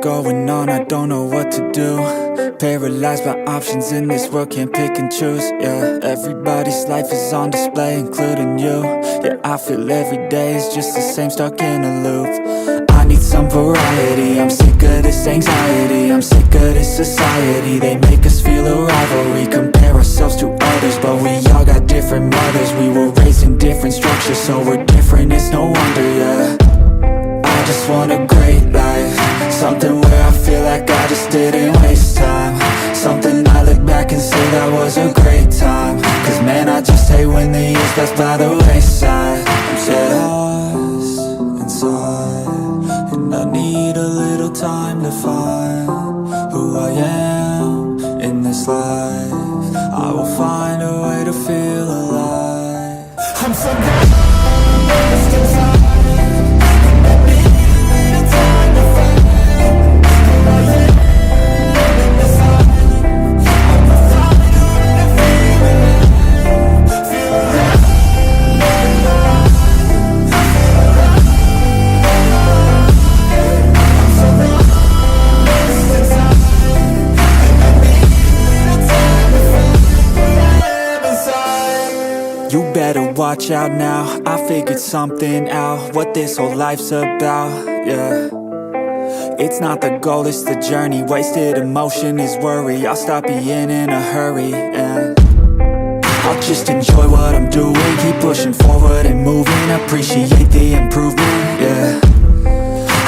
going on, I don't know what to do. Paralyzed by options in this world, can't pick and choose. Yeah, everybody's life is on display, including you. Yeah, I feel every day is just the same, stuck in a loop. I need some variety, I'm sick of this anxiety. I'm sick of this society, they make us feel a rivalry. Compare ourselves to others, but we all got different mothers. We were raised in different structures, so we're different, it's no wonder, yeah. I just want a great life, something where I feel like I just didn't waste time. Something I look back and say that was a great time. Cause man, I just hate when the years pass by the wayside. I'm so lost inside, and I need a little time to find who I am in this life. I will find a way to feel alive. I'm so lost inside. You better watch out now, I figured something out, what this whole life's about, yeah. It's not the goal, it's the journey, wasted emotion is worry. I'll stop being in a hurry, and I'll just enjoy what I'm doing. Keep pushing forward and moving, appreciate the improvement, yeah.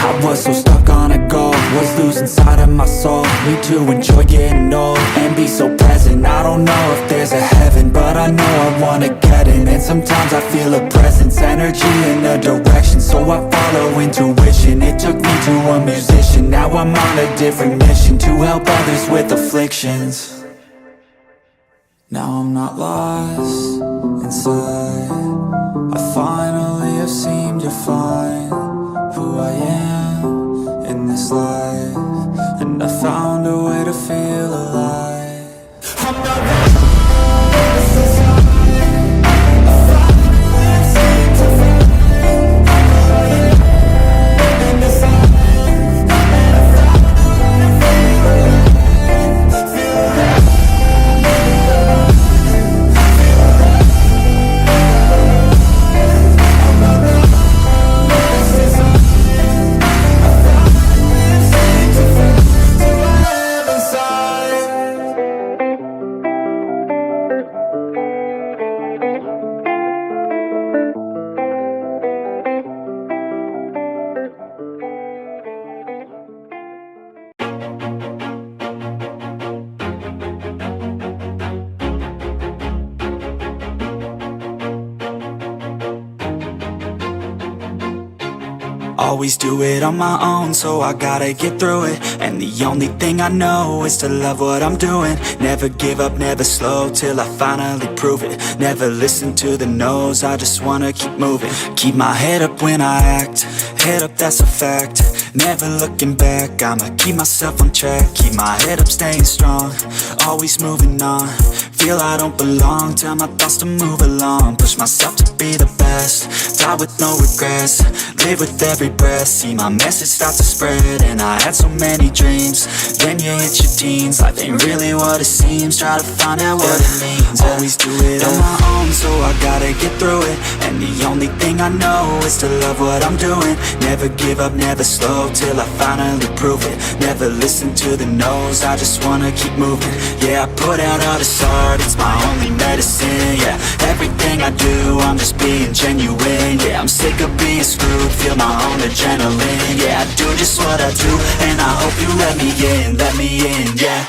I was so stuck on a goal, was losing sight of my soul. Need to enjoy getting old and be so present. I don't know if there's a heaven, but I know I wanna get in. And sometimes I feel a presence, energy in a direction, so I follow intuition. It took me to a musician, now I'm on a different mission, to help others with afflictions. Now I'm not lost inside, I finally have seemed to find who I am in this life, and I found a way to feel alive. I'm not lost inside, I finally seem to find who I am in this life, and I found a way to feel alive. Feel alive. Always do it on my own, so I gotta get through it. And the only thing I know is to love what I'm doing. Never give up, never slow, till I finally prove it. Never listen to the no's, I just wanna keep moving. Keep my head up when I act, head up, that's a fact. Never looking back, I'ma keep myself on track. Keep my head up, staying strong, always moving on. Feel I don't belong, tell my thoughts to move along. Push myself to be the best, die with no regrets. Live with every breath, see my message start to spread. And I had so many dreams, then you hit your teens. Life ain't really what it seems, try to find out what it means. Always do it on my own, so I gotta get through it. And the only thing I know is to love what I'm doing. Never give up, never slow, till I finally prove it. Never listen to the no's, I just wanna keep moving. Yeah, I put out all this art, it's my only medicine. Yeah, everything I do, I'm just being genuine. Yeah, I'm sick of being screwed, feel my own adrenaline. Yeah, I do just what I do, and I hope you let me in, yeah.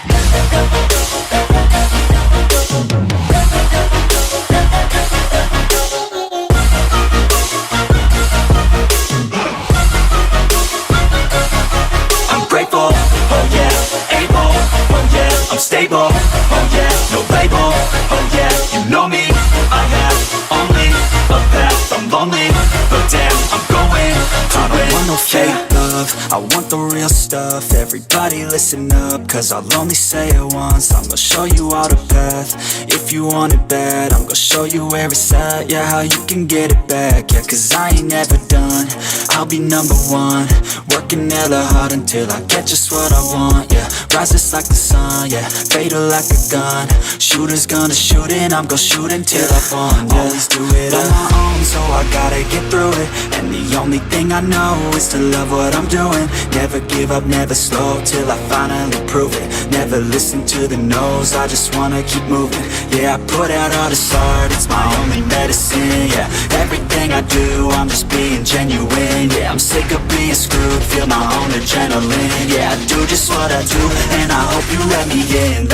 I'm grateful, oh yeah, able, oh yeah, I'm stable, oh yeah, no label, oh yeah, you know me, I have only a path, I'm lonely, but damn, I'm going to I don't want no fake love, I want the real stuff. Everybody listen up, cause I'll only say it once. I'm gonna show you all the path. If you want it bad, I'm gonna show you where it's at. Yeah, how you can get it back. Yeah, cause I ain't never done. I'll be number one, working hella hard until I get just what I want. Yeah, rises like the sun, yeah, fatal like a gun. Shooters gonna shoot and I'm gonna shoot until I won. Yeah, always do it on my own, so I gotta get through it. And the only thing I know is to love what I'm doing. Never give up, never slow, till I finally prove it. Never listen to the no's, I just wanna keep moving. Yeah, I put out all this art, it's my only medicine. Yeah, everything I do, I'm just being genuine. Yeah, I'm sick of being screwed, feel my own adrenaline. Yeah, I do just what I do, and I hope you let me in,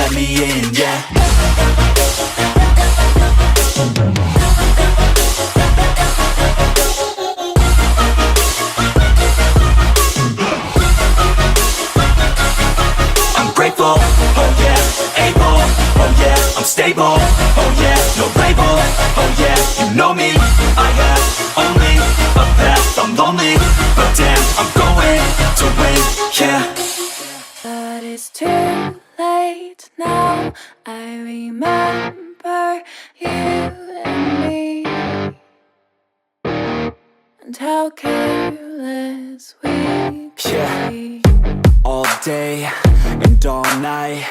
yeah. Grateful, oh yeah, able, oh yeah, I'm stable, oh yeah, no label, oh yeah, you know me, I have only a path, I'm lonely, but damn, I'm going to win, yeah. But it's too late now, I remember you and me, and how careless we could be. All day and all night,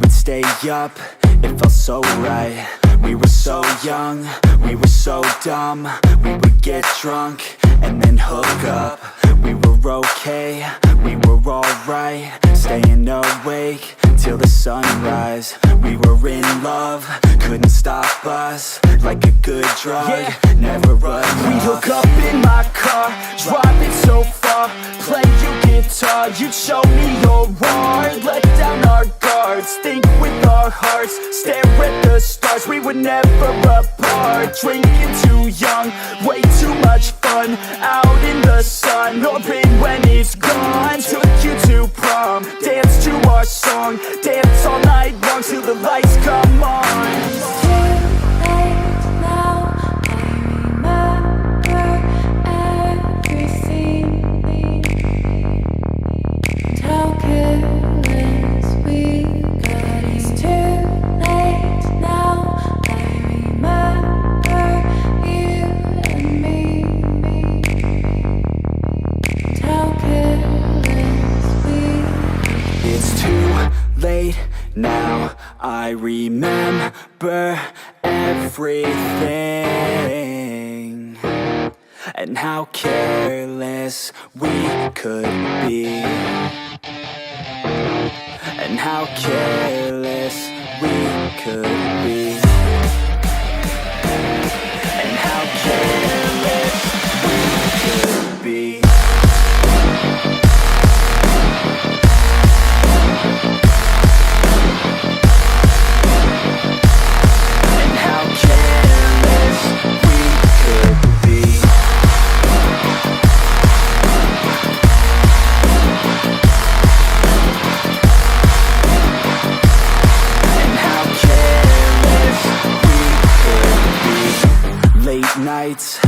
we'd stay up, it felt so right. We were so young, we were so dumb. We would get drunk and then hook up. We were okay, we were alright, staying awake till the sunrise. We were in love, couldn't stop us, like a good drug, never run. We hook up in my car, driving so far, play you guitar, you'd show me your art, let down our guards, think with our hearts, stare at the stars, we were never apart, drinking too young, way too much fun, out in the sun, open when it's gone, took you to prom, dance to our song, dance all night long till the lights come on. Late now, I remember everything, and how careless we could be, and how careless we could be, and how careless we could be. Nights,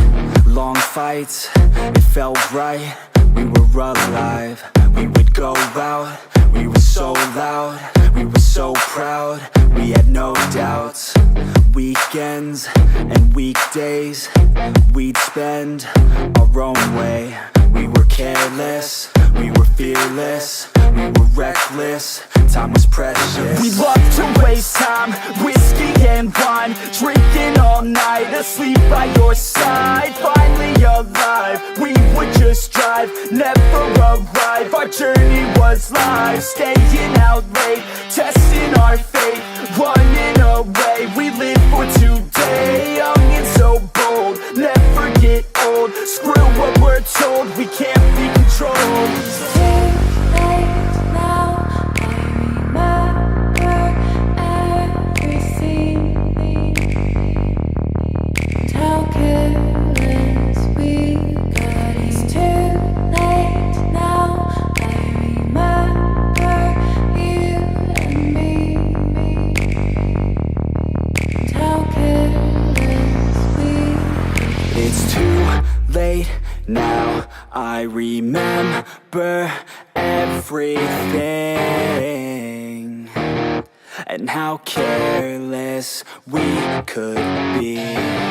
long fights, it felt right, we were alive. We would go out, we were so loud, we were so proud, we had no doubts. Weekends and weekdays, we'd spend our own way. We were careless, we were fearless, we were reckless, time was precious. We loved to waste time, whiskey and wine, drinking all night, asleep by your side. Finally alive, we would just drive, never arrive. Our journey was live, staying out late, testing our fate, running away. We live for today, young and so bold, never get old. Screw what we're told, we can't be controlled. Late now, I remember everything, and how careless we could be.